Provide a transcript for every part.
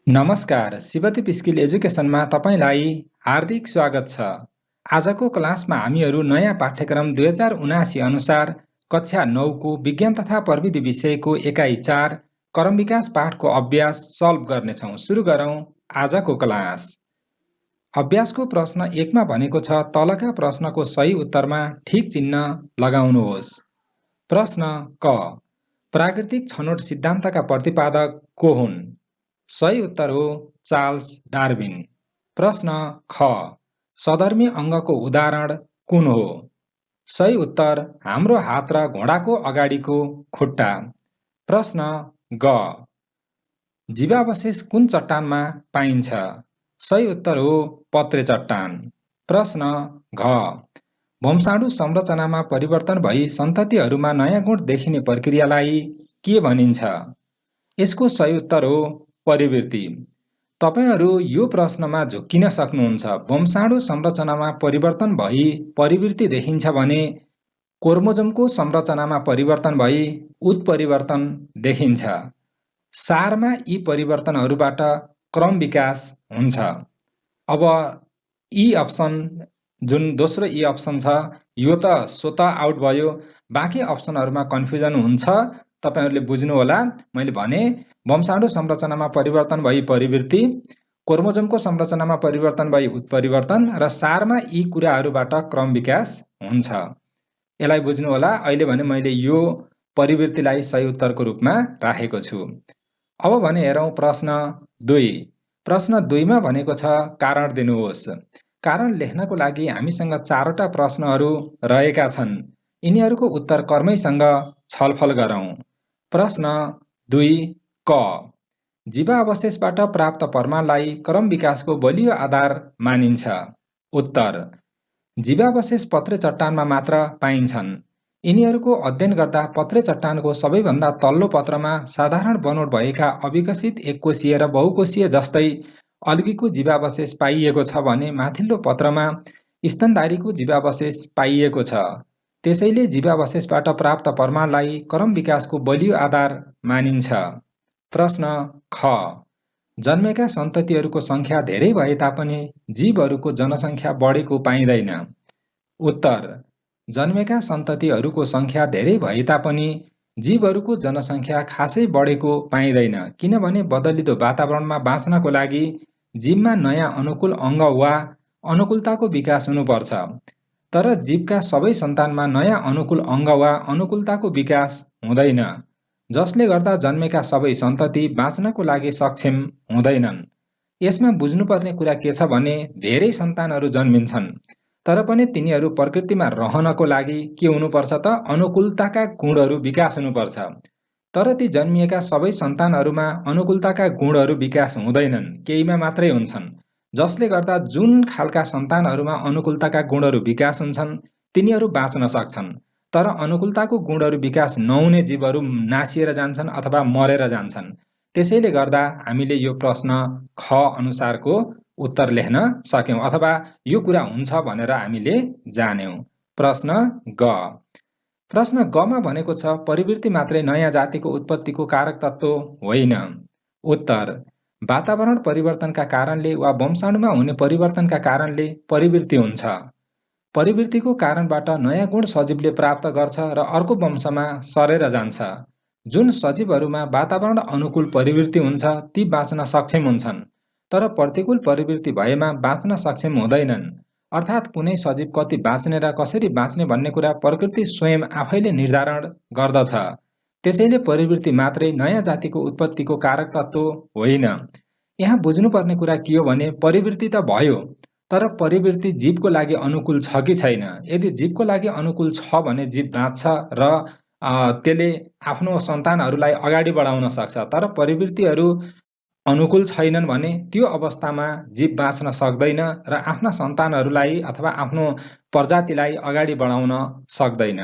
नमस्कार, शिवदीप स्किल एजुकेसनमा तपाईँलाई हार्दिक स्वागत छ। आजको क्लासमा हामीहरू नयाँ पाठ्यक्रम 2079 अनुसार कक्षा 9 को विज्ञान तथा प्रविधि विषयको एकाइ 4 क्रम विकास पाठको अभ्यास सल्भ गर्नेछौँ। सुरु गरौँ आजको क्लास। अभ्यासको प्रश्न 1 मा भनेको छ तलका प्रश्नको सही उत्तरमा ठिक चिन्ह लगाउनुहोस्। प्रश्न क, प्राकृतिक छनौट सिद्धान्तका प्रतिपादक को हुन्? सही उत्तर हो चार्ल्स डार्विन। प्रश्न ख, सधर्मी अङ्गको उदाहरण कुन हो? सही उत्तर हाम्रो हात र घोडाको अगाडिको खुट्टा। प्रश्न ग, जीवावशेष कुन चट्टानमा पाइन्छ? सही उत्तर हो पत्रे चट्टान। प्रश्न घ, वंशाणु संरचनामा परिवर्तन भई सन्ततिहरूमा नयाँ गुण देखिने प्रक्रियालाई के भनिन्छ? यसको सही उत्तर हो परिवृत्ति। तपाईहरू यो प्रश्नमा झुक्किन सक्नुहुन्छ। वंशाणु संरचनामा परिवर्तन भई परिवृत्ति देखिन्छ भने क्रोमोजोमको संरचनामा परिवर्तन भई उत्परिवर्तन देखिन्छ। सारमा यी परिवर्तनहरूबाट क्रम विकास हुन्छ। अब यी अप्सन, जुन दोस्रो यी अप्सन छ, यो त स्वतः आउट भयो। बाँकी अप्सनहरूमा कन्फ्युजन हुन्छ, तपाईहरूले बुझ्नु होला। मैले भने वंशाणु संरचनामा परिवर्तन भई परिवृत्ति, क्रोमोजोमको संरचनामा परिवर्तन भई उत्परिवर्तन र सारमा यी कुराहरूबाट क्रम विकास हुन्छ। यसलाई बुझ्नु होला। अहिले भने मैले यो परिवृत्तिलाई सही उत्तरको रूपमा राखेको छु। अब भने हेरौँ प्रश्न 2। प्रश्न 2 मा भनेको छ कारण दिनुहोस्। कारण लेख्नको लागि हामीसँग 4वटा प्रश्नहरू रहेका छन्। यिनीहरूको उत्तर कर्मैसँग छलफल गरौँ। प्रश्न 2 क, जीवावशेषबाट प्राप्त प्रमाणलाई क्रम विकासको बलियो आधार मानिन्छ। उत्तर, जीवावशेष पत्रे चट्टानमा मात्र पाइन्छन्। यिनीहरूको अध्ययन गर्दा पत्रे चट्टानको सबैभन्दा तल्लो पत्रमा साधारण बनोट भएका अविकसित एककोषीय र बहुकोषीय जस्तै अल्गीको जीवावशेष पाइएको छ भने माथिल्लो पत्रमा स्तनधारीको जीवावशेष पाइएको छ। त्यसैले जीवावशेषबाट प्राप्त प्रमाणलाई क्रम विकासको बलियो आधार मानिन्छ। प्रश्न ख, जन्मेका सन्ततिहरूको संख्या धेरै भए तापनि जीवहरूको जनसङ्ख्या बढेको पाइँदैन। उत्तर, जन्मेका सन्ततिहरूको संख्या धेरै भए तापनि जीवहरूको जनसङ्ख्या खासै बढेको पाइँदैन, किनभने बदलिदो वातावरणमा बाँच्नको लागि जीवमा नयाँ अनुकूल अङ्ग वा अनुकूलताको विकास हुनुपर्छ। तर जीवका सबै सन्तानमा नयाँ अनुकूल अङ्ग वा अनुकूलताको विकास हुँदैन, जसले गर्दा जन्मेका सबै सन्तति बाँच्नको लागि सक्षम हुँदैनन्। यसमा बुझ्नुपर्ने कुरा के छ भने धेरै सन्तानहरू जन्मिन्छन्, तर पनि तिनीहरू प्रकृतिमा रहनको लागि के हुनुपर्छ त अनुकूलताका गुणहरू विकास हुनुपर्छ। तर ती जन्मिएका सबै सन्तानहरूमा अनुकूलताका गुणहरू विकास हुँदैनन्, केहीमा मात्रै हुन्छन्, जसले गर्दा जुन खालका सन्तानहरूमा अनुकूलताका गुणहरू विकास हुन्छन् तिनीहरू बाँच्न सक्छन्। तर अनुकूलताको गुणहरू विकास नहुने जीवहरू नासिएर जान्छन् अथवा मरेर जान्छन्। त्यसैले गर्दा हामीले यो प्रश्न ख अनुसारको उत्तर लेख्न सक्यौं अथवा यो कुरा हुन्छ भनेर हामीले जान्यौं। प्रश्न ग, प्रश्न ग मा भनेको छ परिवृत्ति मात्रै नयाँ जातिको उत्पत्तिको कारक तत्त्व होइन। उत्तर, वातावरण परिवर्तनका कारणले वा वंशाणुमा हुने परिवर्तनका कारणले परिवृत्ति हुन्छ। परिवृत्तिको कारणबाट नयाँ गुण सजीवले प्राप्त गर्छ र अर्को वंशमा सरेर जान्छ। जुन सजीवहरूमा वातावरण अनुकूल परिवृत्ति हुन्छ ती बाँच्न सक्षम हुन्छन्, तर प्रतिकूल परिवृत्ति भएमा बाँच्न सक्षम हुँदैनन्। अर्थात् कुनै सजीव कति बाँच्ने र कसरी बाँच्ने भन्ने कुरा प्रकृति स्वयं आफैले निर्धारण गर्दछ। त्यसैले परिवृत्ति मात्रै नयाँ जातिको उत्पत्तिको कारक तत्त्व होइन। यहाँ बुझ्नुपर्ने कुरा के हो भने परिवृत्ति त भयो, तर परिवृत्ति जीवको लागि अनुकूल छ कि छैन। यदि जीवको लागि अनुकूल छ भने जीव बाँच्छ र त्यसले आफ्नो सन्तानहरूलाई अगाडि बढाउन सक्छ। तर परिवृत्तिहरू अनुकूल छैनन् भने त्यो अवस्थामा जीव बाँच्न सक्दैन र आफ्ना सन्तानहरूलाई अथवा आफ्नो प्रजातिलाई अगाडि बढाउन सक्दैन।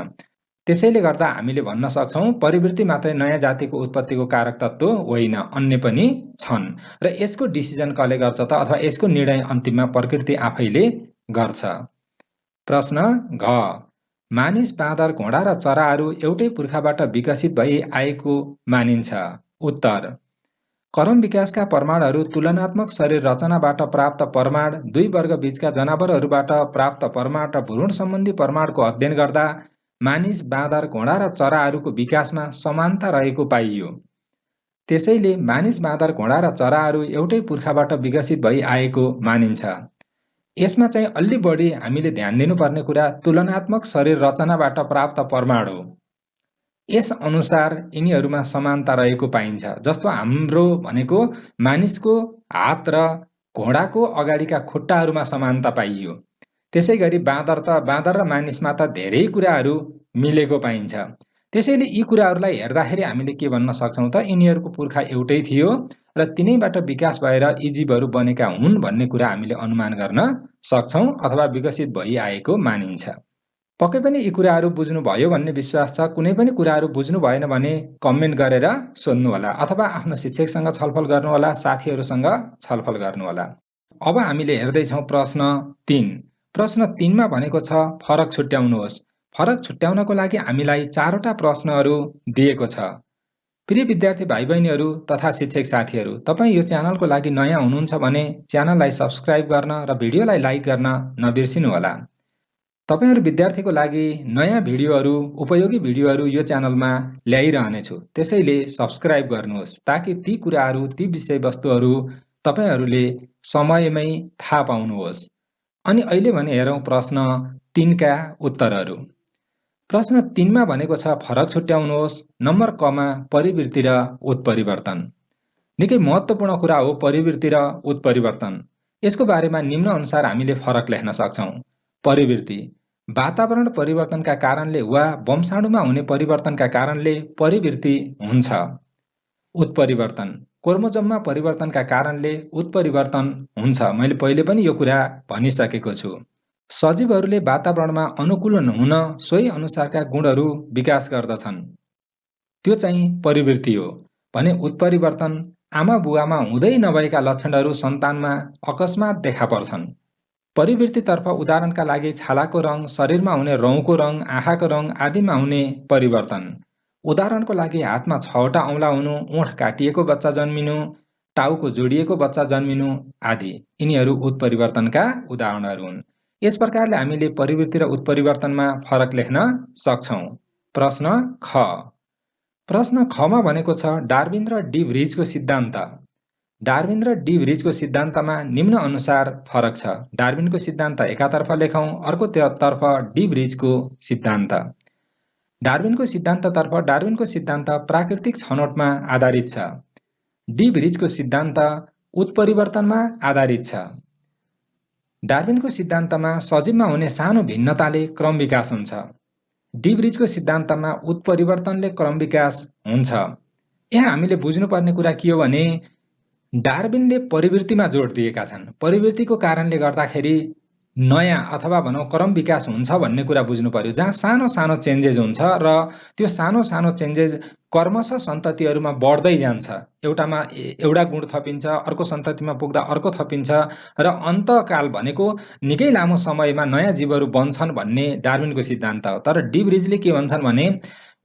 त्यसैले गर्दा हामीले भन्न सक्छौं परिवृत्ति मात्रै नयाँ जातिको उत्पत्तिको कारक तत्त्व होइन, अन्य पनि छन् र यसको डिसिजन कसले गर्छ त अथवा यसको निर्णय अन्तिममा प्रकृति आफैले गर्छ। प्रश्न घ, मानिस, बाँदर, घोडा र चराहरू एउटै पुर्खाबाट विकसित भई आएको मानिन्छ। उत्तर, करम विकासका प्रमाणहरू तुलनात्मक शरीर रचनाबाट प्राप्त प्रमाण, दुई वर्ग बीचका जनावरहरूबाट प्राप्त प्रमाण र भ्रूण सम्बन्धी प्रमाणको अध्ययन गर्दा मानिस, बाँदर, घोडा र चराहरूको विकासमा समानता रहेको पाइयो। त्यसैले मानिस, बाँदर, घोडा र चराहरू एउटै पुर्खाबाट विकसित भई आएको मानिन्छ। यसमा चाहिँ अलि बढी हामीले ध्यान दिनुपर्ने कुरा तुलनात्मक शरीर रचनाबाट प्राप्त प्रमाण हो। यस अनुसार यिनीहरूमा समानता रहेको पाइन्छ। जस्तो हाम्रो भनेको मानिसको हात र घोडाको अगाडिका खुट्टाहरूमा समानता पाइयो। त्यसै गरी बाँदर र मानिसमा त धेरै कुराहरू मिलेको पाइन्छ। त्यसैले यी कुराहरूलाई हेर्दाखेरि हामीले के भन्न सक्छौँ त यिनीहरूको पुर्खा एउटै थियो र तिनैबाट विकास भएर यी जीवहरू बनेका हुन् भन्ने कुरा हामीले अनुमान गर्न सक्छौँ अथवा विकसित भइआएको मानिन्छ। पक्कै पनि यी कुराहरू बुझ्नुभयो भन्ने विश्वास छ। कुनै पनि कुराहरू बुझ्नु भएन भने कमेन्ट गरेर सोध्नुहोला अथवा आफ्नो शिक्षकसँग छलफल गर्नुहोला, साथीहरूसँग छलफल गर्नुहोला। अब हामीले हेर्दैछौँ प्रश्न 3। प्रश्न 3मा भनेको छ फरक छुट्याउनुहोस्। फरक छुट्याउनको लागि हामीलाई 4वटा प्रश्नहरू दिएको छ। प्रिय विद्यार्थी भाइ बहिनीहरू तथा शिक्षक साथीहरू, तपाईँ यो च्यानलको लागि नयाँ हुनुहुन्छ भने च्यानललाई सब्स्क्राइब गर्न र भिडियोलाई लाइक गर्न नबिर्सिनुहोला। तपाईहरू विद्यार्थीको लागि नयाँ भिडियोहरू, उपयोगी भिडियोहरू यो च्यानलमा ल्याइरहनेछु। त्यसैले सब्स्क्राइब गर्नुहोस् ताकि ती कुराहरू, ती विषयवस्तुहरू तपाईहरूले समयमै थाहा पाउनुहोस्। अनि अहिले भने हेरौँ प्रश्न 3का उत्तरहरू। प्रश्न 3मा भनेको छ फरक छुट्याउनुहोस्। नम्बर कमा परिवृत्ति र उत्परिवर्तन। निकै महत्त्वपूर्ण कुरा हो परिवृत्ति र उत्परिवर्तन। यसको बारेमा निम्न अनुसार हामीले फरक लेख्न सक्छौँ। परिवृत्ति वातावरण परिवर्तनका कारणले वा वंशाणुमा हुने परिवर्तनका कारणले परिवृत्ति हुन्छ। उत्परिवर्तन क्रोमोजोममा परिवर्तनका कारणले उत्परिवर्तन हुन्छ। मैले पहिले पनि यो कुरा भनिसकेको छु। सजीवहरूले वातावरणमा अनुकूल हुन सोही अनुसारका गुणहरू विकास गर्दछन्। त्यो चाहिँ परिवृत्ति हो। भने उत्परिवर्तन आमा बुवामा हुँदै नभएका लक्षणहरू सन्तानमा अकस्मात देखा पर्छन्। परिवृत्तितर्फ उदाहरणका लागि छालाको रङ, शरीरमा हुने रौँको रङ, आँखाको रङ आदिमा हुने परिवर्तन। उदाहरणको लागि हातमा 6वटा औँला हुनु, ओठ काटिएको बच्चा जन्मिनु, टाउको जोडिएको बच्चा जन्मिनु आदि यिनीहरू उत्परिवर्तनका उदाहरणहरू हुन्। यस प्रकारले हामीले परिवृत्ति र उत्परिवर्तनमा फरक लेख्न सक्छौँ। प्रश्न ख। प्रश्न खमा भनेको छ डार्विन र डी भ्रिजको सिद्धान्त। डार्विन र डी भ्रिजको सिद्धान्तमा निम्न अनुसार फरक छ। डार्विनको सिद्धान्त एकातर्फ लेखौँ, अर्कोतर्फ डी भ्रिजको सिद्धान्त। डार्विनको सिद्धान्त प्राकृतिक छनौटमा आधारित छ। डी भ्रिजको सिद्धान्त उत्परिवर्तनमा आधारित छ। डार्विनको सिद्धान्तमा सजीवमा हुने सानो भिन्नताले क्रम विकास हुन्छ। डी भ्रिजको सिद्धान्तमा उत्परिवर्तनले क्रम विकास हुन्छ। यहाँ हामीले बुझ्नुपर्ने कुरा के हो भने डार्विनले परिवृत्तिमा जोड दिएका छन्। परिवृत्तिको कारणले गर्दाखेरि नयाँ अथवा भनौँ क्रम विकास हुन्छ भन्ने कुरा बुझ्नु पर्यो। जहाँ सानो सानो चेन्जेस हुन्छ र त्यो सानो सानो चेन्जेस क्रमशः सन्ततिहरूमा बढ्दै जान्छ। एउटामा एउटा गुण थपिन्छ, अर्को सन्ततिमा पुग्दा अर्को थपिन्छ र अन्तकाल भनेको निकै लामो समयमा नयाँ जीवहरू बन्छन् भन्ने डार्विनको सिद्धान्त हो। तर डी भ्रिजले के भन्छन् भने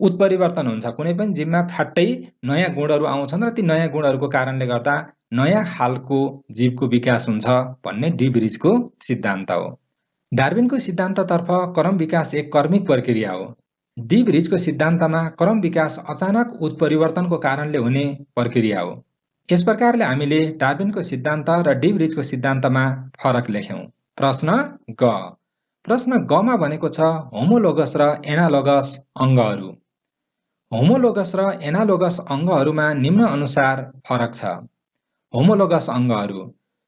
उत्परिवर्तन हुन्छ। कुनै पनि जीवमा फ्याट्टै नयाँ गुणहरू आउँछन् र ती नयाँ गुणहरूको कारणले गर्दा नयाँ खालको जीवको विकास हुन्छ भन्ने डी भ्रिजको सिद्धान्त हो। डार्विनको सिद्धान्ततर्फ क्रम विकास एक कर्मिक प्रक्रिया हो। डी भ्रिजको सिद्धान्तमा क्रम विकास अचानक उत्परिवर्तनको कारणले हुने प्रक्रिया हो। यस प्रकारले हामीले डार्विनको सिद्धान्त र डी भ्रिजको सिद्धान्तमा फरक लेख्यौँ। प्रश्न ग। प्रश्न गमा भनेको छ होमोलोगस र एनालोगस अङ्गहरू। होमोलोगस र एनालोगस अङ्गहरूमा निम्न अनुसार फरक छ। होमोलोगस अङ्गहरू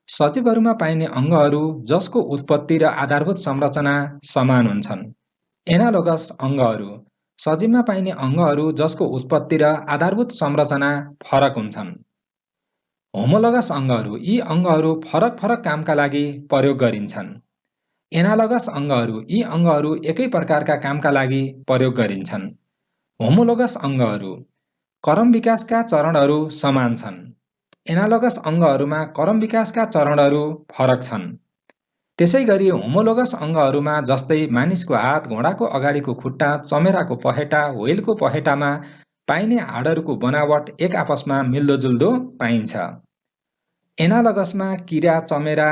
सजीवहरूमा पाइने अङ्गहरू जसको उत्पत्ति र आधारभूत संरचना समान हुन्छन्। एनालोगस अङ्गहरू सजीवमा पाइने अङ्गहरू जसको उत्पत्ति र आधारभूत संरचना फरक हुन्छन्। होमोलोगस अङ्गहरू यी अङ्गहरू फरक फरक कामका लागि प्रयोग गरिन्छन्। एनालोगस अङ्गहरू यी अङ्गहरू एकै प्रकारका कामका लागि प्रयोग गरिन्छन्। होमोलोगस अङ्गहरू क्रम विकासका चरणहरू समान छन्। एनालोगस अङ्गहरूमा क्रम विकासका चरणहरू फरक छन्। त्यसै गरी होमोलोगस अङ्गहरूमा जस्तै मानिसको हात, घोडाको अगाडिको खुट्टा, चमेराको पखेटा, व्हेलको पखेटामा पाइने हाडहरूको बनावट एक आपसमा मिल्दोजुल्दो पाइन्छ। एनालगसमा किरा, चमेरा,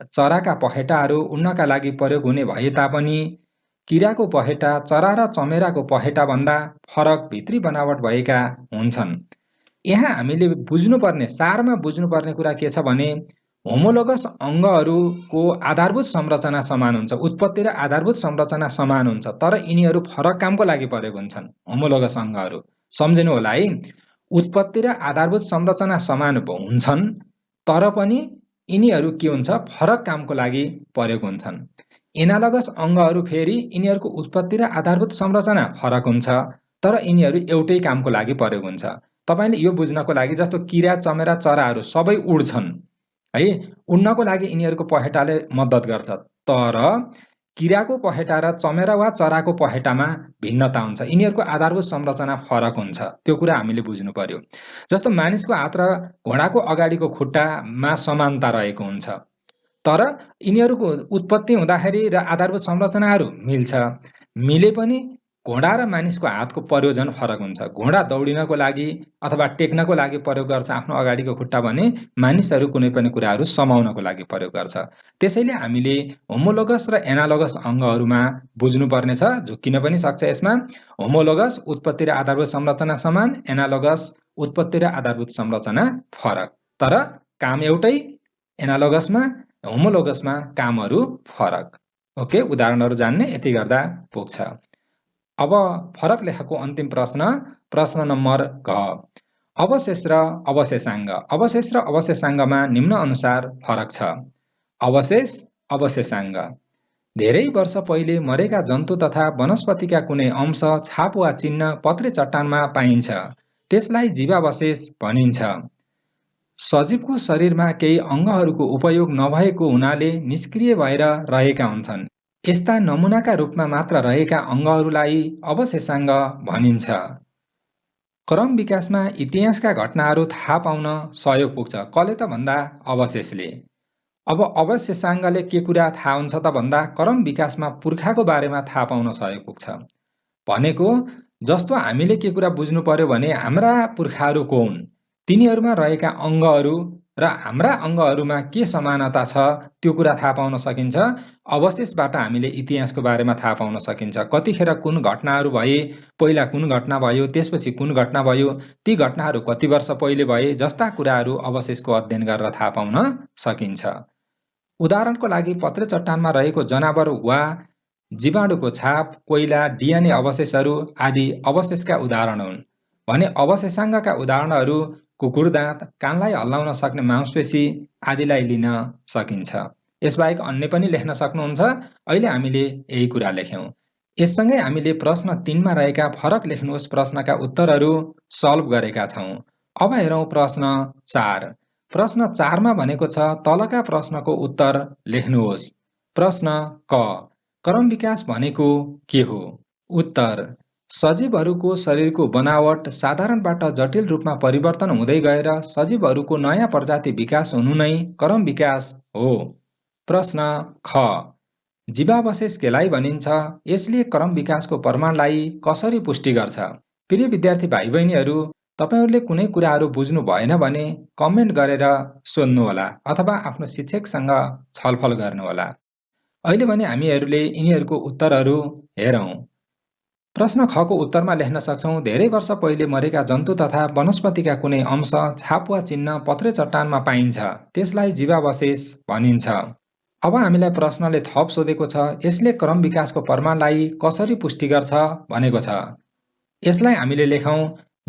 चराका पखेटाहरू उड्नका लागि प्रयोग हुने भए तापनि किराको पखेटा चरा र चमेराको पखेटा भन्दा फरक भित्री बनावट भएका हुन्छन्। यहाँ हामीले बुझ्नुपर्ने सारमा बुझ्नुपर्ने कुरा के छ भने होमोलोगस अङ्गहरूको आधारभूत संरचना समान हुन्छ, उत्पत्ति र आधारभूत संरचना समान हुन्छ, तर यिनीहरू फरक कामको लागि प्रयोग हुन्छन्। होमोलोगस अङ्गहरू सम्झिनु होला है, उत्पत्ति र आधारभूत संरचना समान हुन्छन् तर पनि यिनीहरू के हुन्छ, फरक कामको लागि प्रयोग हुन्छन्। एनालगस अङ्गहरू फेरि यिनीहरूको उत्पत्ति र आधारभूत संरचना फरक हुन्छ तर यिनीहरू एउटै कामको लागि प्रयोग हुन्छ। तपाईले यो बुझ्नको लागि जस्तो किरा, चमेरा, चराहरू सबै उड्छन् है, उड्नको लागि यिनीहरूको पखेटाले मद्दत गर्छ, तर किराको पखेटा र चमेरा वा चराको पखेटामा भिन्नता हुन्छ, यिनीहरूको आधारभूत संरचना फरक हुन्छ। त्यो कुरा हामीले बुझ्नु पर्यो। जस्तो मानिसको हात र घोडाको अगाडिको खुट्टामा समानता रहेको हुन्छ तर यिनीहरूको उत्पत्ति हुँदाखेरि र आधारभूत संरचनाहरू मिल्छ, मिले पनि घोडा र मानिसको हातको प्रयोजन फरक हुन्छ। घोडा दौडिनको लागि अथवा टेक्नको लागि प्रयोग गर्छ आफ्नो अगाडिको खुट्टा भने मानिसहरू कुनै पनि कुराहरू समाउनको लागि प्रयोग गर्छ। त्यसैले हामीले होमोलोगस र एनालोगस अङ्गहरूमा बुझ्नुपर्ने छ, झुक्किन पनि सक्छ यसमा। होमोलोगस उत्पत्ति र आधारभूत संरचना समान, एनालोगस उत्पत्ति र आधारभूत संरचना फरक, तर काम एउटै। एनालोगसमा होमोलोगसमा कामहरू फरक। ओके, उदाहरणहरू जान्ने यति गर्दा पुग्छ। अब फरक लेखको अन्तिम प्रश्न नम्बर घ, अवशेष र अवशेषाङ्ग। अवशेष र अवशेषाङ्गमा निम्न अनुसार फरक छ। अवशेष, अवशेषाङ्ग। धेरै वर्ष पहिले मरेका जन्तु तथा वनस्पतिका कुनै अंश, छाप वा चिन्ह पत्रे चट्टानमा पाइन्छ, त्यसलाई जीवावशेष भनिन्छ। सजीवको शरीरमा केही अङ्गहरूको उपयोग नभएको हुनाले निष्क्रिय भएर रहेका हुन्छन्। यस्ता नमुनाका रूपमा मात्र रहेका अङ्गहरूलाई अवशेषाङ्ग भनिन्छ। क्रम विकासमा इतिहासका घटनाहरू थाहा पाउन सहयोग पुग्छ। कसले त भन्दा अवशेषले। अब अवशेषाङ्गले के कुरा थाहा हुन्छ त भन्दा क्रम विकासमा पुर्खाको बारेमा थाहा पाउन सहयोग पुग्छ। भनेको जस्तो हामीले के कुरा बुझ्नु पर्यो भने हाम्रा पुर्खाहरू को हुन्, तिनीहरूमा रहेका अङ्गहरू र हाम्रा अङ्गहरूमा के समानता छ त्यो कुरा थाहा पाउन सकिन्छ। अवशेषबाट हामीले इतिहासको बारेमा थाहा पाउन सकिन्छ। कतिखेर कुन घटनाहरू भए, पहिला कुन घटना भयो, त्यसपछि कुन घटना भयो, ती घटनाहरू कति वर्ष पहिले भए जस्ता कुराहरू अवशेषको अध्ययन गरेर थाहा पाउन सकिन्छ। उदाहरणको लागि पत्रे चट्टानमा रहेको जनावर वा जीवाणुको छाप, कोइला, डिएनए अवशेषहरू आदि अवशेषका उदाहरण हुन् भने अवशेषाङ्गका उदाहरणहरू कुकुरदाँत, कानलाई हल्लाउन सक्ने मांसपेशी आदिलाई लिन सकिन्छ। यसबाहेक अन्य पनि लेख्न सक्नुहुन्छ। अहिले हामीले यही कुरा लेख्यौं। यससँगै हामीले प्रश्न 3 मा रहेका फरक लेख्नुहोस् प्रश्नका उत्तरहरू सल्भ गरेका छौं। अब हेरौं प्रश्न 4। प्रश्न 4 मा भनेको छ तलका प्रश्नको उत्तर लेख्नुहोस्। प्रश्न क, क्रम विकास भनेको के हो? उत्तर, सजीवहरूको शरीरको बनावट साधारणबाट जटिल रूपमा परिवर्तन हुँदै गएर सजीवहरूको नयाँ प्रजाति विकास हुनु नै क्रम विकास हो। प्रश्न ख, जीवावशेष केलाई भनिन्छ? यसले क्रम विकासको प्रमाणलाई कसरी पुष्टि गर्छ? प्रिय विद्यार्थी भाइ बहिनीहरू, तपाईहरुले कुनै कुराहरू बुझ्नु भएन भने कमेन्ट गरेर सोध्नुहोला अथवा आफ्नो शिक्षकसँग छलफल गर्नुहोला। अहिले भने हामीहरूले यिनीहरूको उत्तरहरू हेरौं। प्रश्न ख को उत्तरमा लेख्न सक्छौं, धेरै वर्ष पहिले मरेका जन्तु तथा वनस्पतिका कुनै अंश, छाप वा चिन्ह पत्रे चट्टानमा पाइन्छ, त्यसलाई जीवावशेष भनिन्छ। अब हामीलाई प्रश्नले थप सोधेको छ, यसले क्रम विकासको प्रमाणलाई कसरी पुष्टि गर्छ भनेको छ। यसलाई हामीले लेखौं,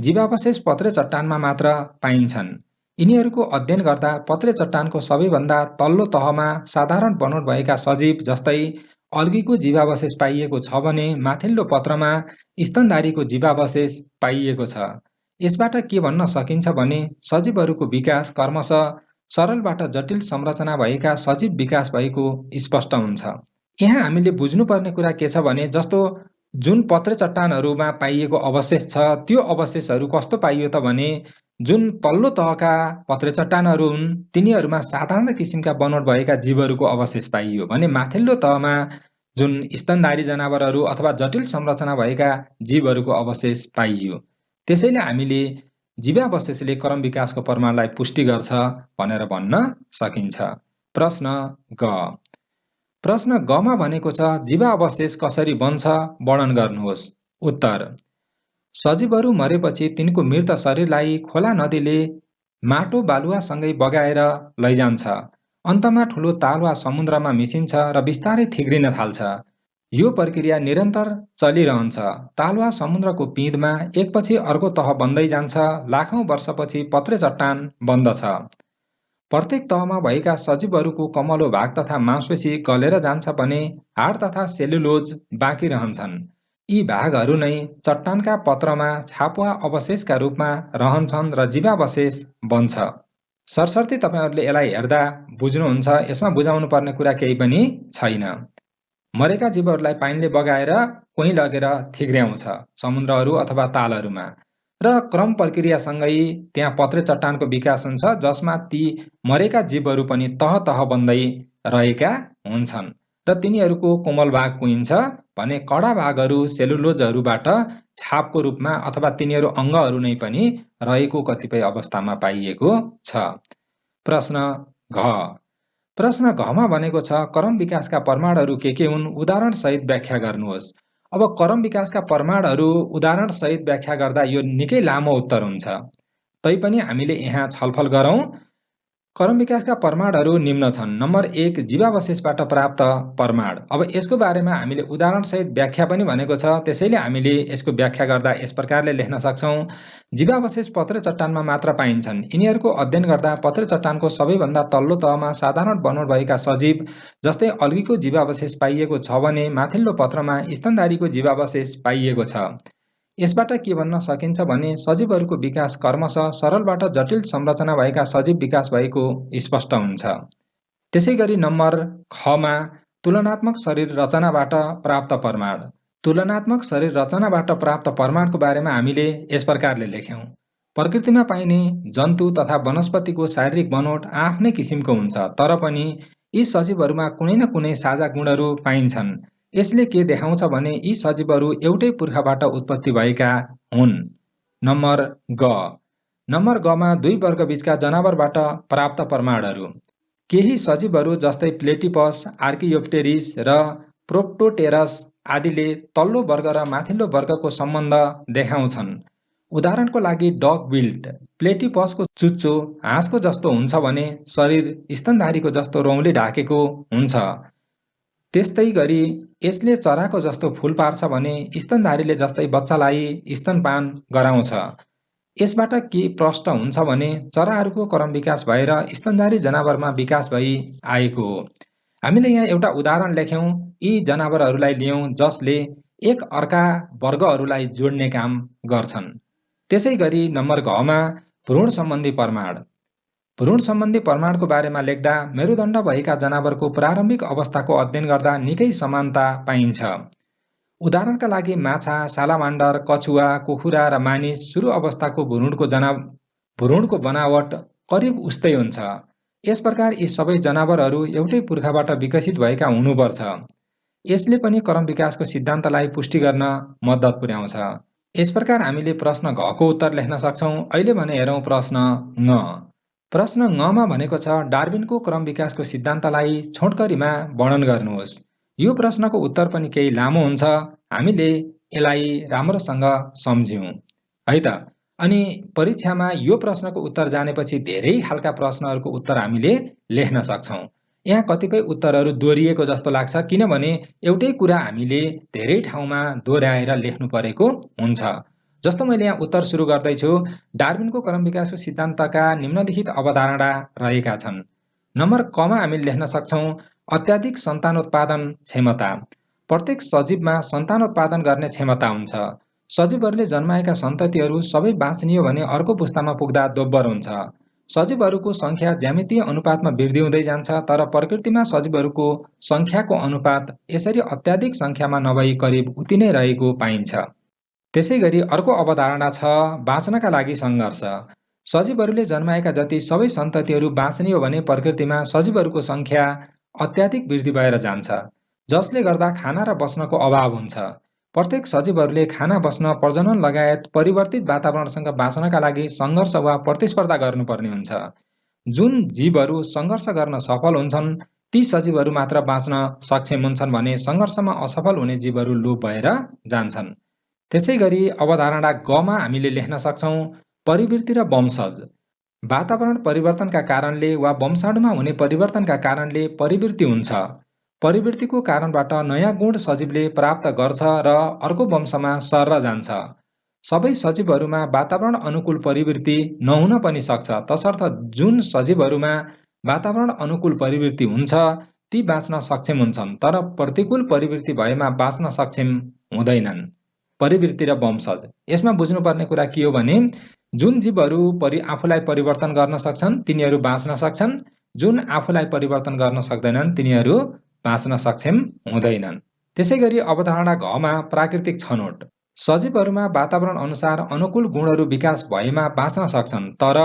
जीवावशेष पत्रे चट्टानमा मात्र पाइन्छन्। यिनीहरूको अध्ययन गर्दा पत्रे चट्टानको सबैभन्दा तल्लो तहमा साधारण बनोट भएका सजीव जस्तै अल्गीको जीवावशेष पाइएको छ भने माथिल्लो पत्रमा स्तनधारीको जीवावशेष पाइएको छ। यसबाट के भन्न सकिन्छ भने सजीवहरूको विकास क्रमशः सरलबाट जटिल संरचना भएका सजीव विकास भएको स्पष्ट हुन्छ। यहाँ हामीले बुझ्नुपर्ने कुरा के छ भने जस्तो जुन पत्रे चट्टानहरूमा पाइएको अवशेष छ त्यो अवशेषहरू कस्तो पाइयो त भने जुन तल्लो तहका पत्रे चट्टानहरू हुन् तिनीहरूमा साधारण किसिमका बनोट भएका जीवहरूको अवशेष पाइयो भने माथिल्लो तहमा जुन स्तनधारी जनावरहरू अथवा जटिल संरचना भएका जीवहरूको अवशेष पाइयो। त्यसैले हामीले जीवावशेषले क्रम विकासको प्रमाणलाई पुष्टि गर्छ भनेर भन्न सकिन्छ। प्रश्न ग। प्रश्न गमा भनेको छ जीवावशेष कसरी बन्छ वर्णन गर्नुहोस्। उत्तर: सजीवहरू मरेपछि तिनको मृत शरीरलाई खोला नदीले माटो बालुवासँगै बगाएर लैजान्छ। अन्तमा ठुलो ताल वा समुद्रमा मिसिन्छ र बिस्तारै थिग्रिन थाल्छ। यो प्रक्रिया निरन्तर चलिरहन्छ। ताल वा समुद्रको पिँधमा एकपछि अर्को तह बन्दै जान्छ। लाखौं वर्षपछि पत्रे चट्टान बन्दछ। प्रत्येक तहमा भएका सजीवहरूको कमलो भाग तथा मांसपेशी गलेर जान्छ भने हाड तथा सेलुलोज बाँकी रहन्छन्। यी भागहरू नै चट्टानका पत्रमा छाप वा अवशेषका रूपमा रहन्छन् र जीवावशेष बन्छ। सरसर्ती तपाईहरूले यसलाई हेर्दा बुझ्नुहुन्छ, यसमा बुझाउनु पर्ने कुरा केही पनि छैन। मरेका जीवहरूलाई पानीले बगाएर कोही लगेर थिग्र्याउँछ, समुद्रहरू अथवा तालहरूमा, र क्रम प्रक्रियासँगै त्यहाँ पत्रे चट्टानको विकास हुन्छ, जसमा ती मरेका जीवहरू पनि तह तह बन्दै रहेका हुन्छन् र तिनीहरूको कोमल भाग कुहिन्छ भने कडा भागहरू सेलुलोजहरूबाट छापको रूपमा अथवा तिनीहरू अङ्गहरू नै पनि रहेको कतिपय अवस्थामा पाइएको छ। प्रश्न घ। प्रश्न घमा भनेको छ क्रम विकासका प्रमाणहरू के हुन्, उदाहरण सहित व्याख्या गर्नुहोस्। अब क्रम विकासका प्रमाणहरू उदाहरण सहित व्याख्या गर्दा यो निकै लामो उत्तर हुन्छ। तैपनि हामीले यहाँ छलफल गरौँ। क्रम विकासका प्रमाणहरू निम्न छन्। नम्बर 1, जीवावशेषबाट प्राप्त प्रमाण। अब यसको बारेमा हामीले उदाहरण सहित व्याख्या पनि भनेको छ, त्यसैले हामीले यसको व्याख्या गर्दा यस प्रकारले लेख्न सक्छौँ। जीवावशेष पत्रे चट्टानमा मात्र पाइन्छन्। यिनीहरूको अध्ययन गर्दा पत्रे चट्टानको सबैभन्दा तल्लो तहमा साधारण बनोट भएका सजीव जस्तै अल्गीको जीवावशेष पाइएको छ भने माथिल्लो पत्रमा स्तनधारीको जीवावशेष पाइएको छ। यसबाट के भन्न सकिन्छ भने सजीवहरूको विकास क्रमशः सरलबाट जटिल संरचना भएका सजीव विकास भएको स्पष्ट हुन्छ। त्यसैगरी नम्बर खमा तुलनात्मक शरीर रचनाबाट प्राप्त प्रमाण। तुलनात्मक शरीर रचनाबाट प्राप्त प्रमाणको बारेमा हामीले यस प्रकारले लेख्यौँ। प्रकृतिमा पाइने जन्तु तथा वनस्पतिको शारीरिक बनोट आफ्नै किसिमको हुन्छ, तर पनि यी सजीवहरूमा कुनै न कुनै साझा गुणहरू पाइन्छन्। यसले के देखाउँछ भने यी सजीवहरू एउटै पुर्खाबाट उत्पत्ति भएका हुन्। नम्बर ग। नम्बर गमा दुई वर्गबीचका जनावरबाट प्राप्त प्रमाणहरू। केही सजीवहरू जस्तै प्लेटिपस, आर्कियोप्टेरिस र प्रोप्टोटेरस आदिले तल्लो वर्ग र माथिल्लो वर्गको सम्बन्ध देखाउँछन्। उदाहरणको लागि डग बिल्ट प्लेटिपसको चुच्चो हाँसको जस्तो हुन्छ भने शरीर स्तनधारीको जस्तो रौँले ढाकेको हुन्छ। त्यस्तै गरी यसले चराको जस्तो फूल पार्छ भने स्तनधारीले जस्तै बच्चालाई स्तनपान गराउँछ। यसबाट के प्रष्ट हुन्छ भने चराहरूको क्रम विकास भएर स्तनधारी जनावरमा विकास भई आएको हो। हामीले यहाँ एउटा उदाहरण लेख्यौँ। यी जनावरहरूलाई लियौँ जसले एक अर्का वर्गहरूलाई जोड्ने काम गर्छन्। त्यसै गरी नम्बर घमा भ्रूण सम्बन्धी प्रमाण। भ्रूण सम्बन्धी प्रमाणको बारेमा लेख्दा मेरुदण्ड भएका जनावरको प्रारम्भिक अवस्थाको अध्ययन गर्दा निकै समानता पाइन्छ। उदाहरणका लागि माछा, सालामान्डर, कछुवा, कुखुरा र मानिस सुरु अवस्थाको भ्रूणको बनावट करिब उस्तै हुन्छ। यस प्रकार यी सबै जनावरहरू एउटै पुर्खाबाट विकसित भएका हुनुपर्छ। यसले पनि क्रम विकासको सिद्धान्तलाई पुष्टि गर्न मद्दत पुर्याउँछ। यस प्रकार हामीले प्रश्न घको उत्तर लेख्न सक्छौँ। अहिले भने हेरौँ प्रश्न ङ। प्रश्न ङमा भनेको छ डार्विनको क्रम विकासको सिद्धान्तलाई छोटकरीमा वर्णन गर्नुहोस्। यो प्रश्नको उत्तर पनि केही लामो हुन्छ। हामीले यसलाई राम्रोसँग सम्झ्यौँ है त। अनि परीक्षामा यो प्रश्नको उत्तर जानेपछि धेरै खालका प्रश्नहरूको उत्तर हामीले लेख्न सक्छौँ। यहाँ कतिपय उत्तरहरू दोहोरिएको जस्तो लाग्छ, किनभने एउटै कुरा हामीले धेरै ठाउँमा दोहोऱ्याएर लेख्नु परेको हुन्छ। जस्तो मैले यहाँ उत्तर सुरु गर्दैछु। डार्विनको क्रम विकासको सिद्धान्तका निम्नलिखित अवधारणा रहेका छन्। नम्बर कमा हामीले लेख्न सक्छौँ अत्याधिक सन्तानोत्पादन क्षमता। प्रत्येक सजीवमा सन्तानोत्पादन गर्ने क्षमता हुन्छ। सजीवहरूले जन्माएका सन्ततिहरू सबै बाँच्ने हो भने अर्को पुस्तामा पुग्दा दोब्बर हुन्छ। सजीवहरूको सङ्ख्या ज्यामितीय अनुपातमा वृद्धि हुँदै जान्छ, तर प्रकृतिमा सजीवहरूको सङ्ख्याको अनुपात यसरी अत्याधिक सङ्ख्यामा नभई करिब उति नै रहेको पाइन्छ। त्यसै गरी अर्को अवधारणा छ बाँच्नका लागि सङ्घर्ष। सजीवहरूले जन्माएका जति सबै सन्ततिहरू बाँच्ने हो भने प्रकृतिमा सजीवहरूको सङ्ख्या अत्याधिक वृद्धि भएर जान्छ, जसले गर्दा खाना र बस्नको अभाव हुन्छ। प्रत्येक सजीवहरूले खाना बस्न, प्रजनन लगायत परिवर्तित वातावरणसँग बाँच्नका लागि सङ्घर्ष वा प्रतिस्पर्धा गर्नुपर्ने हुन्छ। जुन जीवहरू सङ्घर्ष गर्न सफल हुन्छन् ती सजीवहरू मात्र बाँच्न सक्षम हुन्छन् भने सङ्घर्षमा असफल हुने जीवहरू लोप भएर जान्छन्। त्यसै गरी अवधारणा गमा हामीले लेख्न सक्छौँ परिवृत्ति र वंशज। वातावरण परिवर्तनका कारणले वा वंशाणुमा हुने परिवर्तनका कारणले परिवृत्ति हुन्छ। परिवृत्तिको कारणबाट नयाँ गुण सजीवले प्राप्त गर्छ र अर्को वंशमा सर्न जान्छ। सबै सजीवहरूमा वातावरण अनुकूल परिवृत्ति नहुन पनि सक्छ, तसर्थ जुन सजीवहरूमा वातावरण अनुकूल परिवृत्ति हुन्छ ती बाँच्न सक्षम हुन्छन्, तर प्रतिकूल परिवृत्ति भएमा बाँच्न सक्षम हुँदैनन्। परिवृत्ति र वंशज, यसमा बुझ्नुपर्ने कुरा के हो भने जुन जीवहरू आफूलाई परिवर्तन गर्न सक्छन् तिनीहरू बाँच्न सक्छन्, जुन आफूलाई परिवर्तन गर्न सक्दैनन् तिनीहरू बाँच्न सक्षम हुँदैनन्। त्यसै गरी अवधारणा घमा प्राकृतिक छनौट। सजीवहरूमा वातावरण अनुसार अनुकूल गुणहरू विकास भएमा बाँच्न सक्छन्, तर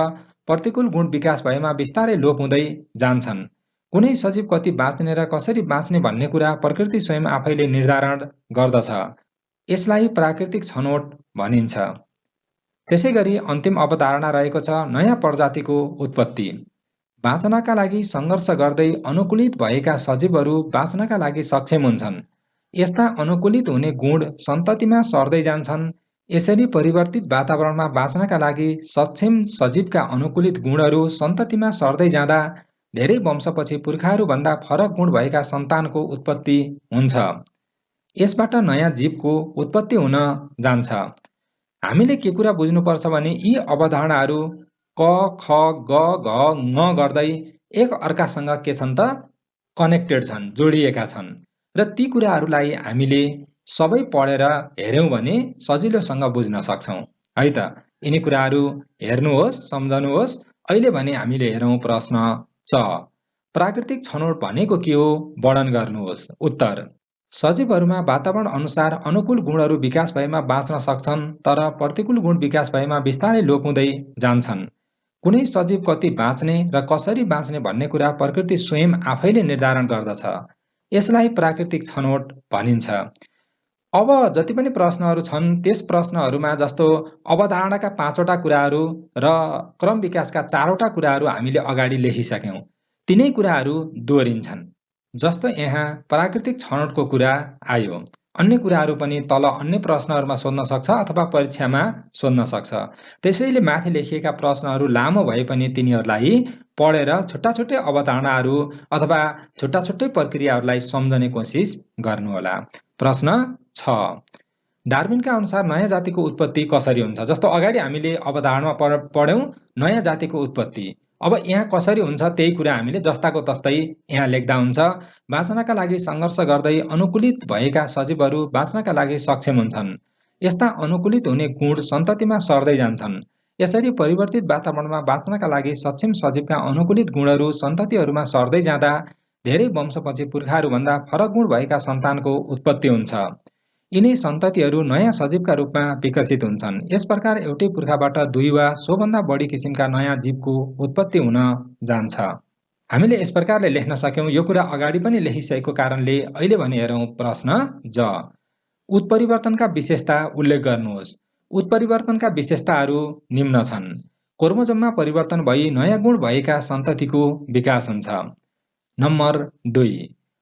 प्रतिकूल गुण विकास भएमा बिस्तारै लोप हुँदै जान्छन्। कुनै सजीव कति बाँच्ने र कसरी बाँच्ने भन्ने कुरा प्रकृति स्वयं आफैले निर्धारण गर्दछ। यसलाई प्राकृतिक छनौट भनिन्छ। त्यसै गरी अन्तिम अवधारणा रहेको छ नयाँ प्रजातिको उत्पत्ति। बाँच्नका लागि सङ्घर्ष गर्दै अनुकूलित भएका सजीवहरू बाँच्नका लागि सक्षम हुन्छन्। यस्ता अनुकूलित हुने गुण सन्ततिमा सर्दै जान्छन्। यसरी परिवर्तित वातावरणमा बाँच्नका लागि सक्षम सजीवका अनुकूलित गुणहरू सन्ततिमा सर्दै जाँदा धेरै वंशपछि पुर्खाहरूभन्दा फरक गुण भएका सन्तानको उत्पत्ति हुन्छ। यसबाट नयाँ जीवको उत्पत्ति हुन जान्छ। हामीले के कुरा बुझ्नुपर्छ भने यी अवधारणाहरू क, ख, ग, घ, ङ गर्दै एक अर्कासँग के छन् त कनेक्टेड छन्, जोडिएका छन् र ती कुराहरूलाई हामीले सबै पढेर हेर्यौं भने सजिलोसँग बुझ्न सक्छौं है त। यिनी कुराहरू हेर्नुहोस्, सम्झनुहोस्। अहिले भने हामीले हेरौं प्रश्न च। प्राकृतिक छनौट भनेको के हो वर्णन गर्नुहोस्। उत्तर: सजीवहरूमा वातावरण अनुसार अनुकूल गुणहरू विकास भएमा बाँच्न सक्छन्, तर प्रतिकूल गुण विकास भएमा बिस्तारै लोप हुँदै जान्छन्। कुनै सजीव कति बाँच्ने र कसरी बाँच्ने भन्ने कुरा प्रकृति स्वयं आफैले निर्धारण गर्दछ। यसलाई प्राकृतिक छनौट भनिन्छ। अब जति पनि प्रश्नहरू छन् त्यस प्रश्नहरूमा जस्तो अवधारणाका 5वटा कुराहरू र क्रम विकासका 4वटा कुराहरू हामीले अगाडि लेखिसक्यौं। तिनै कुराहरू दोहोरिन्छन्। जस्तो यहाँ प्राकृतिक छनौटको कुरा आयो, अन्य कुराहरू पनि तल अन्य प्रश्नहरूमा सोध्न सक्छ अथवा परीक्षामा सोध्न सक्छ। त्यसैले माथि लेखिएका प्रश्नहरू लामो भए पनि तिनीहरूलाई पढेर छुट्टा छुट्टै अवधारणाहरू अथवा छुट्टा छुट्टै प्रक्रियाहरूलाई सम्झने कोसिस गर्नुहोला। प्रश्न 6: डार्विनका अनुसार नयाँ जातिको उत्पत्ति कसरी हुन्छ? जस्तो अगाडि हामीले अवधारणा पढ्यौं नयाँ जातिको उत्पत्ति। अब यहाँ कसरी हुन्छ त्यही कुरा हामीले जस्ताको तस्तै यहाँ लेख्दा हुन्छ। बाँच्नका लागि सङ्घर्ष गर्दै अनुकूलित भएका सजीवहरू बाँच्नका लागि सक्षम हुन्छन्। यस्ता अनुकूलित हुने गुण सन्ततिमा सर्दै जान्छन्। यसरी परिवर्तित वातावरणमा बाँच्नका लागि सक्षम सजीवका अनुकूलित गुणहरू सन्ततिहरूमा सर्दै जाँदा धेरै वंशपछि पुर्खाहरूभन्दा फरक गुण भएका सन्तानको उत्पत्ति हुन्छ। यिनै सन्ततिहरू नयाँ सजीवका रूपमा विकसित हुन्छन्। यस प्रकार एउटै पुर्खाबाट 2 वा सोभन्दा बढी किसिमका नयाँ जीवको उत्पत्ति हुन जान्छ। हामीले यस प्रकारले लेख्न सक्यौं। यो कुरा अगाडि पनि लेखिसकेको कारणले अहिले भने हेरौं प्रश्न ज। उत्परिवर्तनका विशेषता उल्लेख गर्नुहोस्। उत्परिवर्तनका विशेषताहरू निम्न छन्। क्रोमोजोममा परिवर्तन भई नयाँ गुण भएका सन्ततिको विकास हुन्छ। नम्बर 2,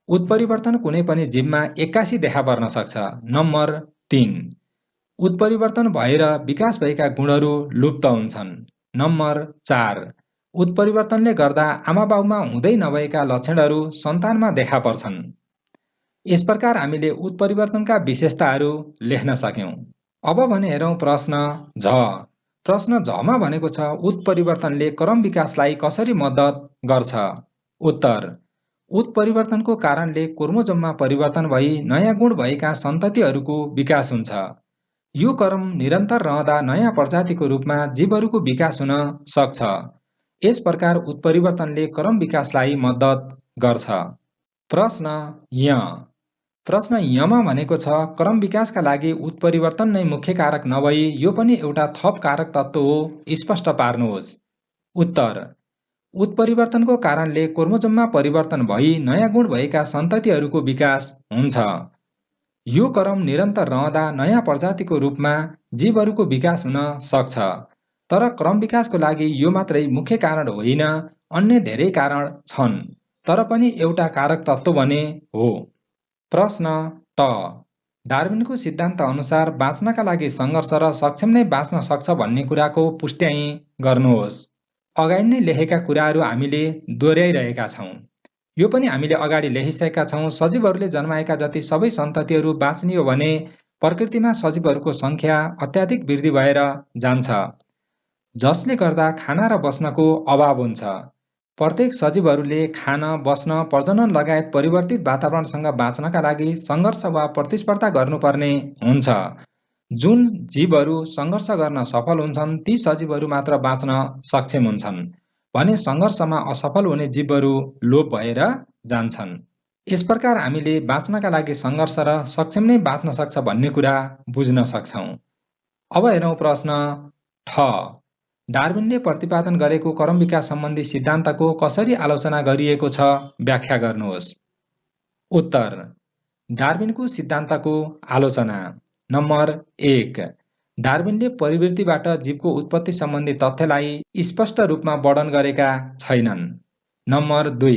उत्परिवर्तन कुनै पनि जीवमा 81 देखा पर्न सक्छ। नम्बर 3, उत्परिवर्तन भएर विकास भएका गुणहरू लुप्त हुन्छन्। नम्बर 4, उत्परिवर्तनले गर्दा आमाबाउमा हुँदै नभएका लक्षणहरू सन्तानमा देखा पर्छन्। यस प्रकार हामीले उत्परिवर्तनका विशेषताहरू लेख्न सक्यौं। अब भने हेरौं प्रश्न झ। प्रश्न झमा भनेको छ उत्परिवर्तनले क्रम विकासलाई कसरी मद्दत गर्छ? उत्तर: उत्परिवर्तनको कारणले क्रोमोजोममा परिवर्तन भई नयाँ गुण भएका सन्ततिहरूको विकास हुन्छ। यो क्रम निरन्तर रहँदा नयाँ प्रजातिको रूपमा जीवहरूको विकास हुन सक्छ। यस प्रकार उत्परिवर्तनले क्रम विकासलाई मद्दत गर्छ। प्रश्न य। प्रश्न यमा भनेको छ क्रम विकासका लागि उत्परिवर्तन नै मुख्य कारक नभई यो पनि एउटा थप कारक तत्त्व हो, स्पष्ट पार्नुहोस्। उत्तर: उत्परिवर्तनको कारणले क्रोमोजोममा परिवर्तन भई नयाँ गुण भएका सन्ततिहरूको विकास हुन्छ। यो क्रम निरन्तर रहँदा नयाँ प्रजातिको रूपमा जीवहरूको विकास हुन सक्छ। तर क्रम विकासको लागि यो मात्रै मुख्य कारण होइन, अन्य धेरै कारण छन्। तर पनि एउटा कारक तत्त्व भने हो। प्रश्न ट डार्विनको सिद्धान्त अनुसार बाँच्नका लागि सङ्घर्ष र सक्षम नै बाँच्न सक्छ भन्ने कुराको पुष्ट्याइ गर्नुहोस्। अगाडि नै लेखेका कुराहरू हामीले दोहोऱ्याइरहेका छौँ। यो पनि हामीले अगाडि लेखिसकेका छौँ। सजीवहरूले जन्माएका जति सबै सन्ततिहरू बाँच्ने हो भने प्रकृतिमा सजीवहरूको सङ्ख्या अत्याधिक वृद्धि भएर जान्छ, जसले गर्दा खाना र बस्नको अभाव हुन्छ। प्रत्येक सजीवहरूले खान, बस्न, प्रजनन लगायत परिवर्तित वातावरणसँग बाँच्नका लागि सङ्घर्ष वा प्रतिस्पर्धा गर्नुपर्ने हुन्छ। जुन जीवहरू सङ्घर्ष गर्न सफल हुन्छन् ती सजीवहरू मात्र बाँच्न सक्षम हुन्छन् भने सङ्घर्षमा असफल हुने जीवहरू लोप भएर जान्छन्। यस प्रकार हामीले बाँच्नका लागि सङ्घर्ष र सक्षम नै बाँच्न सक्छ भन्ने कुरा बुझ्न सक्छौँ। अब हेरौँ प्रश्न ठ डार्विनले प्रतिपादन गरेको क्रम विकास सम्बन्धी सिद्धान्तको कसरी आलोचना गरिएको छ व्याख्या गर्नुहोस्। उत्तर: डार्विनको सिद्धान्तको आलोचना। नम्बर 1, डार्विनले प्रवृत्तिबाट जीवको उत्पत्ति सम्बन्धी तथ्यलाई स्पष्ट रूपमा वर्णन गरेका छैनन्। नम्बर 2,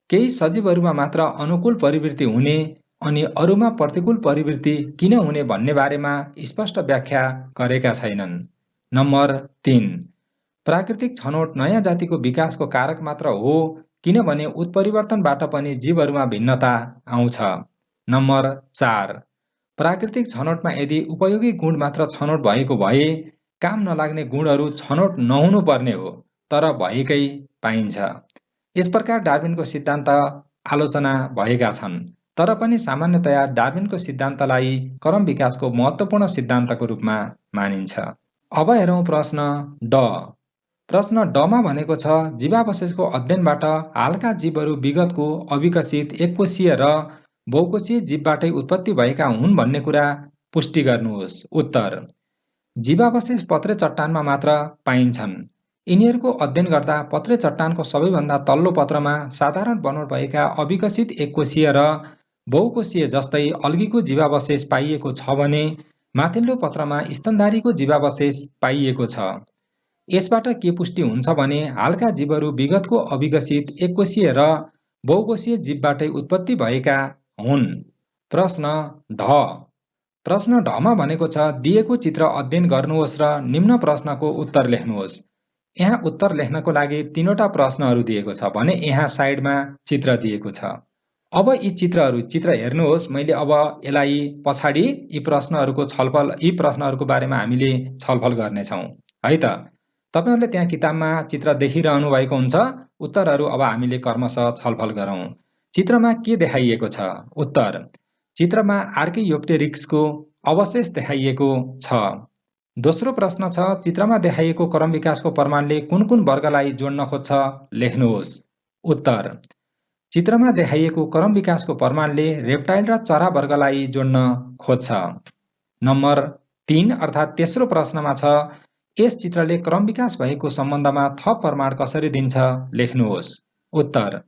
केही सजीवहरूमा मात्र अनुकूल प्रवृत्ति हुने अनि अरूमा प्रतिकूल प्रवृत्ति किन हुने भन्ने बारेमा स्पष्ट व्याख्या गरेका छैनन्। नम्बर 3, प्राकृतिक छनौट नयाँ जातिको विकासको कारक मात्र हो किनभने उत्परिवर्तनबाट पनि जीवहरूमा भिन्नता आउँछ। नम्बर 4, प्राकृतिक छनौटमा यदि उपयोगी गुण मात्र छनौट भएको भए काम नलाग्ने गुणहरू छनौट नहुनु पर्ने हो, तर भएकै पाइन्छ। यस प्रकार डार्विनको सिद्धान्त आलोचना भएका छन्। तर पनि सामान्यतया डार्विनको सिद्धान्तलाई क्रम विकासको महत्त्वपूर्ण सिद्धान्तको रूपमा मानिन्छ। अब हेरौँ प्रश्न ड। प्रश्न डमा भनेको छ जीवावशेषको अध्ययनबाट हालका जीवहरू विगतको अविकसित एककोषीय र बहुकोषीय जीवबाटै उत्पत्ति भएका हुन् भन्ने कुरा पुष्टि गर्नुहोस्। उत्तर: जीवावशेष पत्रे चट्टानमा मात्र पाइन्छन्। यिनीहरूको अध्ययन गर्दा पत्रे चट्टानको सबैभन्दा तल्लो पत्रमा साधारण बनोट भएका अविकसित एककोषीय र बहुकोषीय जस्तै अल्गीको जीवावशेष पाइएको छ भने माथिल्लो पत्रमा स्तनधारीको जीवावशेष पाइएको छ। यसबाट के पुष्टि हुन्छ भने हालका जीवहरू विगतको अविकसित एककोषीय र बहुकोषीय जीवबाटै उत्पत्ति भएका हुन्। प्रश्न ढ। प्रश्न ढमा भनेको छ दिएको चित्र अध्ययन गर्नुहोस् र निम्न प्रश्नको उत्तर लेख्नुहोस्। यहाँ उत्तर लेख्नको लागि 3वटा प्रश्नहरू दिएको छ भने यहाँ साइडमा चित्र दिएको छ। अब यी चित्र हेर्नुहोस्। मैले अब यसलाई पछाडि यी प्रश्नहरूको बारेमा हामीले छलफल गर्नेछौँ है त। तपाईहरुले त्यहाँ किताबमा चित्र देखिरहनु भएको हुन्छ। उत्तरहरू अब हामीले क्रमशः छलफल गरौँ। चित्रमा के देखाइएको छ? उत्तर: चित्रमा आर्कियोप्टेरिक्सको अवशेष देखाइएको छ। दोस्रो प्रश्न छ चित्रमा देखाइएको क्रम विकासको प्रमाणले कुन कुन वर्गलाई जोड्न खोज्छ? लेख्नुहोस्। उत्तर: चित्रमा देखाइएको क्रम विकासको प्रमाणले रेप्टाइल र चरा वर्गलाई जोड्न खोज्छ। नम्बर 3 अर्थात् तेस्रो प्रश्नमा छ यस चित्रले क्रम विकास भएको सम्बन्धमा थप प्रमाण कसरी दिन्छ? लेख्नुहोस्। उत्तर: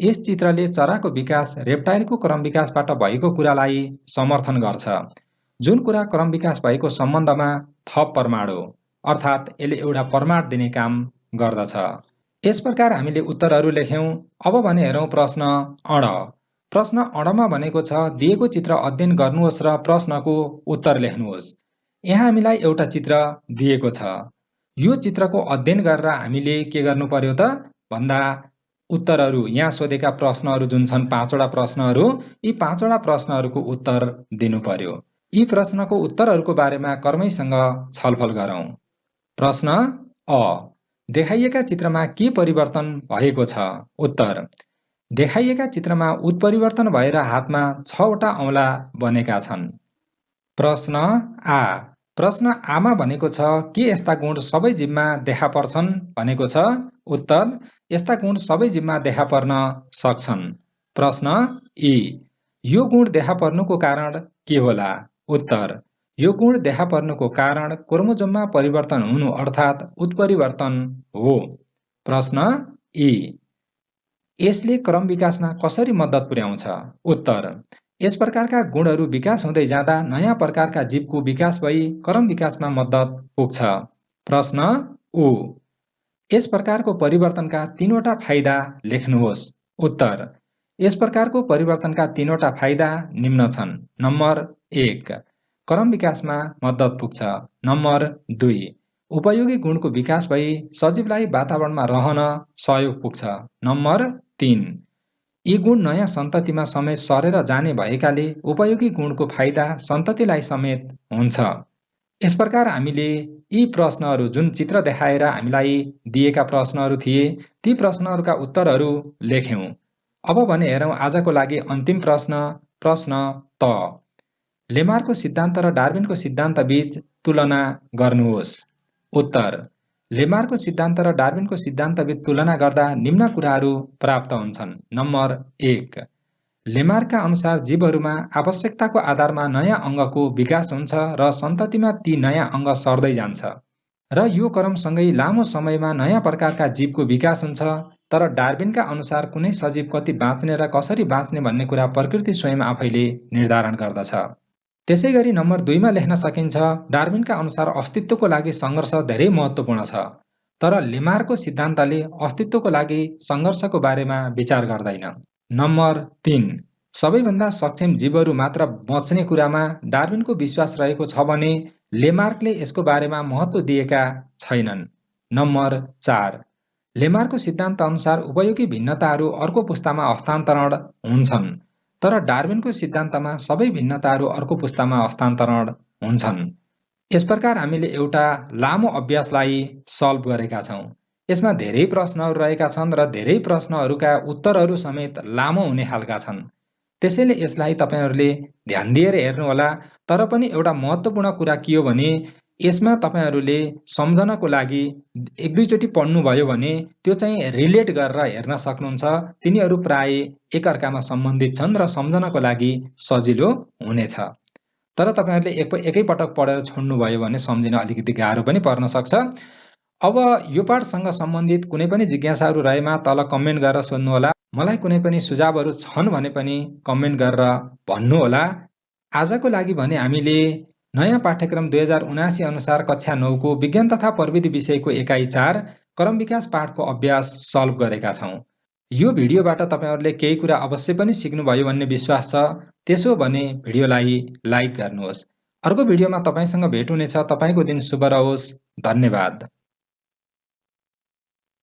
यस चित्रले चराको विकास रेप्टाइलको क्रम विकासबाट भएको कुरालाई समर्थन गर्छ, जुन कुरा क्रम विकास भएको सम्बन्धमा थप प्रमाण हो, अर्थात् यसले एउटा प्रमाण दिने काम गर्दछ। यस प्रकार हामीले उत्तरहरू लेख्यौं। अब भने हेरौँ प्रश्न अण। प्रश्न अणमा भनेको छ दिएको चित्र अध्ययन गर्नुहोस् र प्रश्नको उत्तर लेख्नुहोस्। यहाँ हामीलाई एउटा चित्र दिएको छ। यो चित्रको अध्ययन गरेर हामीले के गर्नु पर्यो त भन्दा उत्तरहरू यहाँ सोधेका प्रश्नहरू जुन छन् 5वटा प्रश्नहरू, यी 5वटा प्रश्नहरूको उत्तर दिनु पर्यो। यी प्रश्नको उत्तरहरूको बारेमा कर्मैसँग छलफल गरौँ। प्रश्न अ। देखाइएका चित्रमा के परिवर्तन भएको छ? उत्तर: देखाइएका चित्रमा उत्परिवर्तन भएर हातमा 6वटा औँला बनेका छन्। प्रश्न आ। प्रश्न आमा भनेको छ के यस्ता गुण सबै जीवमा देखा पर्छन् भनेको छ? उत्तर: यस्ता गुण सबै जीवमा देखा पर्न सक्छन्। प्रश्न ई। यो गुण देखा पर्नुको कारण के होला? उत्तर: यो गुण देखा पर्नुको कारण क्रोमोजोममा परिवर्तन हुनु अर्थात् उत्परिवर्तन हो। प्रश्न ई। यसले क्रम विकासमा कसरी मद्दत पुर्याउँछ? उत्तर: यस प्रकारका गुणहरू विकास हुँदै जाँदा नयाँ प्रकारका जीवको विकास भई क्रम विकासमा मद्दत पुग्छ। प्रश्न उ, यस प्रकारको परिवर्तनका 3वटा फाइदा लेख्नुहोस्। उत्तर, यस प्रकारको परिवर्तनका 3वटा फाइदा निम्न छन्। नम्बर 1, क्रम विकासमा मद्दत पुग्छ। नम्बर 2, उपयोगी गुणको विकास भई सजीवलाई वातावरणमा रहन सहयोग पुग्छ। नम्बर 3, यी गुण नयाँ सन्ततिमा समेत सरेर जाने भएकाले उपयोगी गुणको फाइदा सन्ततिलाई समेत हुन्छ। यस प्रकार हामीले यी प्रश्नहरू जुन चित्र देखाएर हामीलाई दिएका प्रश्नहरू थिए ती प्रश्नहरूका उत्तरहरू लेख्यौं। अब भने हेरौं आजको लागि अन्तिम प्रश्न त। लेमार्कको सिद्धान्त र डार्विनको सिद्धान्त बीच तुलना गर्नुहोस्। उत्तर, लेमार्कको सिद्धान्त र डार्विनको सिद्धान्त बीच तुलना गर्दा निम्न कुराहरू प्राप्त हुन्छन्। नम्बर 1, लेमार्कका अनुसार जीवहरूमा आवश्यकताको आधारमा नयाँ अङ्गको विकास हुन्छ र सन्ततिमा ती नयाँ अङ्ग सर्दै जान्छ र यो क्रमसँगै लामो समयमा नयाँ प्रकारका जीवको विकास हुन्छ। तर डार्विनका अनुसार कुनै सजीव कति बाँच्ने र कसरी बाँच्ने भन्ने कुरा प्रकृति स्वयं आफैले निर्धारण गर्दछ। त्यसैगरी नम्बर 2 मा लेख्न सकिन्छ, डार्विनका अनुसार अस्तित्वको लागि सङ्घर्ष धेरै महत्त्वपूर्ण छ, तर लेमार्कको सिद्धान्तले अस्तित्वको लागि सङ्घर्षको बारेमा विचार गर्दैन। नम्बर 3, सबैभन्दा सक्षम जीवहरू मात्र बच्ने कुरामा डार्विनको विश्वास रहेको छ भने लेमार्कले यसको बारेमा महत्त्व दिएका छैनन्। नम्बर 4, लेमार्कको सिद्धान्त अनुसार उपयोगी भिन्नताहरू अर्को पुस्तामा हस्तान्तरण हुन्छन्, तर डार्विनको सिद्धान्तमा सबै भिन्नताहरू अर्को पुस्तामा हस्तान्तरण हुन्छन्। यस प्रकार हामीले एउटा लामो अभ्यासलाई सल्भ गरेका छौं। यसमा धेरै प्रश्नहरू रहेका छन् र धेरै प्रश्नहरूका उत्तरहरू समेत लामो हुने खालका छन्। त्यसैले यसलाई तपाईहरूले ध्यान दिएर हेर्नुहोला। तर पनि एउटा महत्त्वपूर्ण कुरा के हो भने यसमा तपाईहरूले सम्झनको लागि 1-2 चोटि पढ्नुभयो भने त्यो चाहिँ रिलेट गरेर हेर्न सक्नुहुन्छ। तिनीहरू प्राय एकअर्कामा सम्बन्धित छन् र सम्झनको लागि सजिलो हुनेछ। तर तपाईहरूले एकैपटक पढेर छोड्नुभयो भने सम्झिन अलिकति गाह्रो पनि पर्न सक्छ। अब यो पाठसँग सम्बन्धित कुनै पनि जिज्ञासाहरू रहेमा तल कमेन्ट गरेर सोध्नुहोला। मलाई कुनै पनि सुझावहरू छन् भने पनि कमेन्ट गरेर भन्नुहोला। आजको लागि भने हामीले नयाँ पाठ्यक्रम 2079 अनुसार कक्षा 9 को विज्ञान तथा प्रविधि विषयको एकाइ 4 क्रम विकास पाठको अभ्यास सल्भ गरेका छौं। यो भिडियोबाट तपाईहरूले केही कुरा अवश्य पनि सिक्नुभयो भन्ने विश्वास छ। त्यसो भने भिडियोलाई लाइक गर्नुहोस्। अर्को भिडियोमा तपाईसँग भेट हुनेछ। तपाईको दिन शुभ रहोस्। धन्यवाद।